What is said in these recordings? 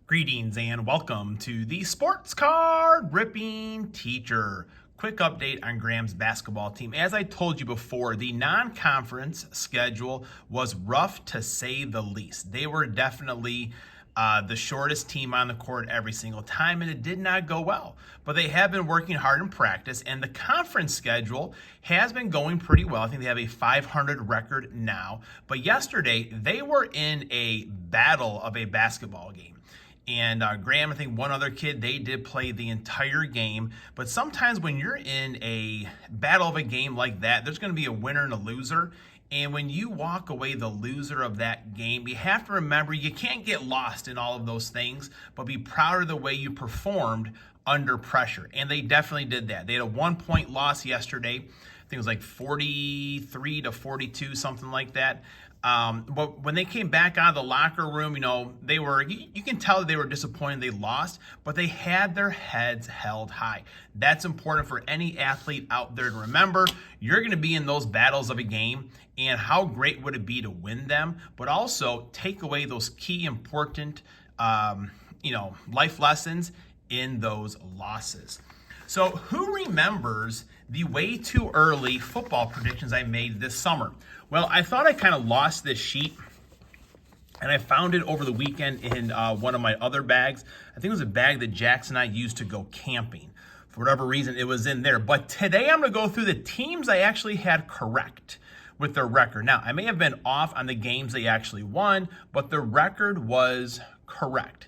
Greetings and welcome to the Sports Card Ripping Teacher. Quick update on Graham's basketball team. As I told you before, the non-conference schedule was rough to say the least. They were definitely the shortest team on the court every single time, and it did not go well. But they have been working hard in practice, and the conference schedule has been going pretty well. I think they have a 500 record now. But yesterday, they were in a battle of a basketball game. And Graham, I think one other kid, they did play the entire game. But sometimes when you're in a battle of a game like that, there's going to be a winner and a loser. And when you walk away the loser of that game, you have to remember you can't get lost in all of those things, but be proud of the way you performed under pressure. And they definitely did that. They had a 1-point loss yesterday. I think it was like 43-42, something like that. But when they came back out of the locker room, they were, you can tell they were disappointed they lost, but they had their heads held high. That's important for any athlete out there to remember. You're going to be in those battles of a game, and how great would it be to win them, but also take away those key important, life lessons in those losses. So who remembers the way too early football predictions I made this summer? Well, I thought I kind of lost this sheet, and I found it over the weekend in one of my other bags. I think it was a bag that Jackson and I used to go camping. For whatever reason, it was in there. But today I'm going to go through the teams I actually had correct with their record. Now, I may have been off on the games they actually won, but the record was correct.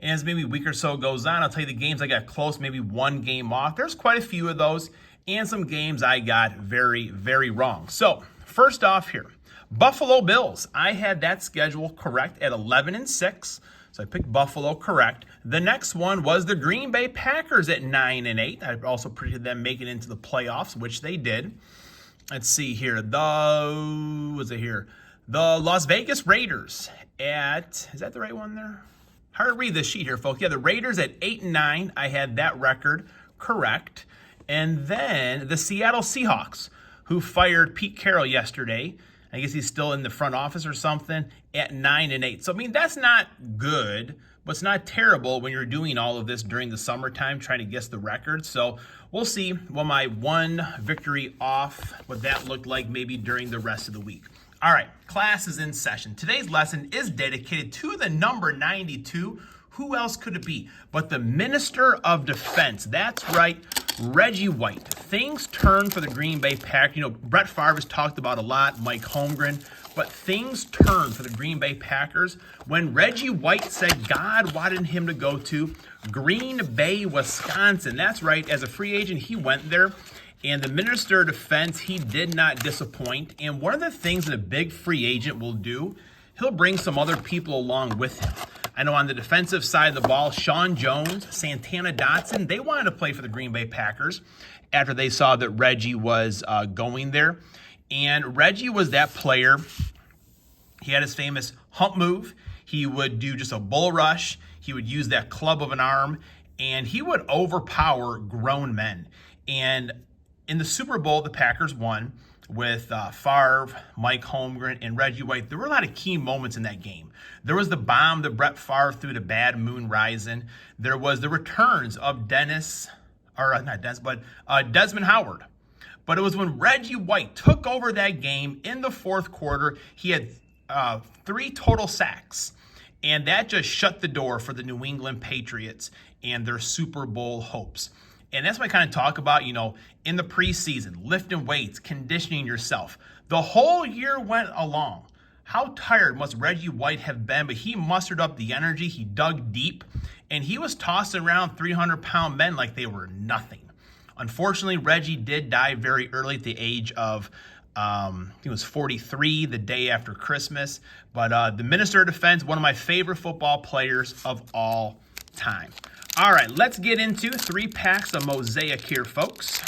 And as maybe a week or so goes on, I'll tell you the games I got close, maybe one game off. There's quite a few of those, and some games I got very, very wrong. So, first off here, Buffalo Bills. I had that schedule correct at 11-6, so I picked Buffalo correct. The next one was the Green Bay Packers at 9-8. I also predicted them making it into the playoffs, which they did. Let's see here. The Las Vegas Raiders at, is that the right one there? Hard to read this sheet here, folks. Yeah, the Raiders at 8-9. I had that record correct. And then the Seattle Seahawks, who fired Pete Carroll yesterday. I guess he's still in the front office or something, at 9-8. So, that's not good, but it's not terrible when you're doing all of this during the summertime, trying to guess the record. So we'll see what my one victory off, what that looked like maybe during the rest of the week. All right, class is in session. Today's lesson is dedicated to the number 92. Who else could it be but the Minister of Defense? That's right, Reggie White. Things turned for the Green Bay Packers. Brett Favre has talked about a lot, Mike Holmgren, but things turned for the Green Bay Packers when Reggie White said God wanted him to go to Green Bay, Wisconsin. That's right, as a free agent, he went there. And the Minister of Defense, he did not disappoint. And one of the things that a big free agent will do, he'll bring some other people along with him. I know on the defensive side of the ball, Sean Jones, Santana Dotson, they wanted to play for the Green Bay Packers after they saw that Reggie was going there. And Reggie was that player. He had his famous hump move. He would do just a bull rush. He would use that club of an arm, and he would overpower grown men. And in the Super Bowl, the Packers won with Favre, Mike Holmgren, and Reggie White. There were a lot of key moments in that game. There was the bomb that Brett Favre threw to Bad Moon Rising. There was the returns of Desmond Howard. But it was when Reggie White took over that game in the fourth quarter. He had 3 total sacks. And that just shut the door for the New England Patriots and their Super Bowl hopes. And that's what I kind of talk about, in the preseason, lifting weights, conditioning yourself. The whole year went along. How tired must Reggie White have been? But he mustered up the energy. He dug deep, and he was tossing around 300-pound men like they were nothing. Unfortunately, Reggie did die very early at the age of, I think it was 43, the day after Christmas. But the Minister of Defense, one of my favorite football players of all time. All right, let's get into 3 packs of Mosaic here, folks.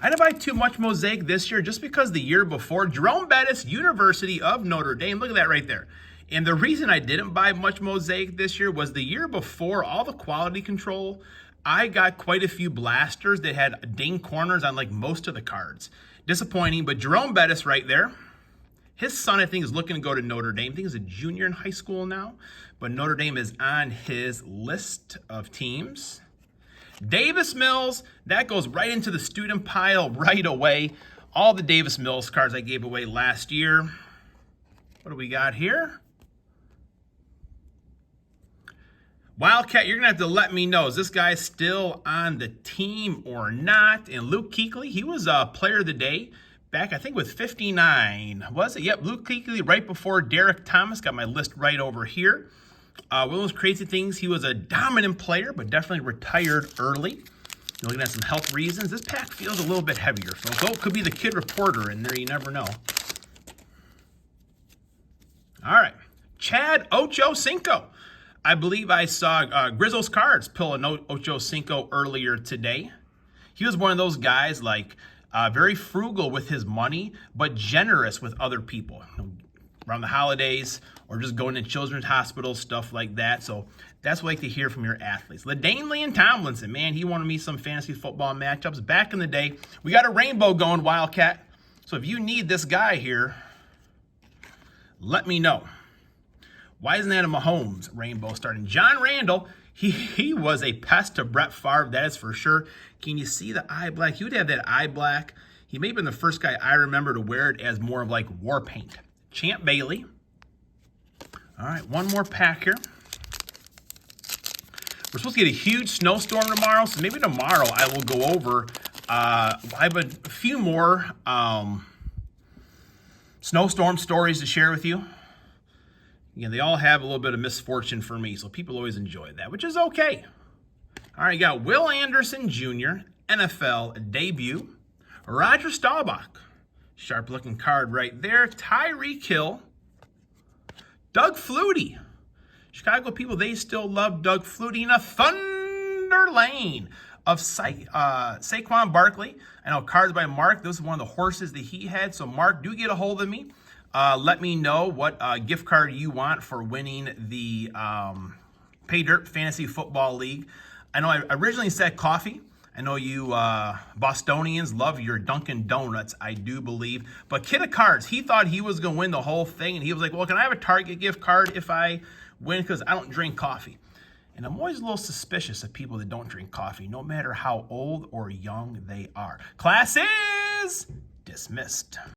I didn't buy too much Mosaic this year just because the year before, Jerome Bettis, University of Notre Dame, look at that right there. And the reason I didn't buy much Mosaic this year was the year before, all the quality control, I got quite a few blasters that had ding corners on like most of the cards. Disappointing, but Jerome Bettis right there. His son, I think, is looking to go to Notre Dame. I think he's a junior in high school now, but Notre Dame is on his list of teams. Davis Mills, that goes right into the student pile right away. All the Davis Mills cards I gave away last year. What do we got here? Wildcat, you're going to have to let me know, is this guy still on the team or not? And Luke Kuechly, he was a player of the day back, I think, with 59. Was it? Yep, Luke Kuechly right before Derek Thomas. Got my list right over here. One of those crazy things, he was a dominant player, but definitely retired early. You're looking at some health reasons. This pack feels a little bit heavier, so it could be the kid reporter in there. You never know. All right, Chad Ochocinco. I believe I saw Grizzle's Cards pull an Ochocinco earlier today. He was one of those guys, like, very frugal with his money, but generous with other people. Around the holidays or just going to children's hospitals, stuff like that. So that's what I like to hear from your athletes. LaDaine Lee and Tomlinson, man, he wanted me some fantasy football matchups. Back in the day, we got a rainbow going, Wildcat. So if you need this guy here, let me know. Why isn't that a Mahomes rainbow starting? John Randall, he was a pest to Brett Favre, that is for sure. Can you see the eye black? He would have that eye black. He may have been the first guy I remember to wear it as more of like war paint. Champ Bailey. All right, one more pack here. We're supposed to get a huge snowstorm tomorrow, so maybe tomorrow I will go over. I have a few more snowstorm stories to share with you. Again, they all have a little bit of misfortune for me, so people always enjoy that, which is okay. All right, you got Will Anderson Jr., NFL debut. Roger Staubach, sharp-looking card right there. Tyreek Hill. Doug Flutie. Chicago people, they still love Doug Flutie. In a Thunder Lane of Saquon Barkley. I know cards by Mark. This is one of the horses that he had. So, Mark, do get a hold of me. Let me know what gift card you want for winning the Pay Dirt Fantasy Football League. I know I originally said coffee. I know you Bostonians love your Dunkin' Donuts, I do believe. But Kid of Cards, he thought he was going to win the whole thing. And he was like, well, can I have a Target gift card if I win? Because I don't drink coffee. And I'm always a little suspicious of people that don't drink coffee, no matter how old or young they are. Class is dismissed.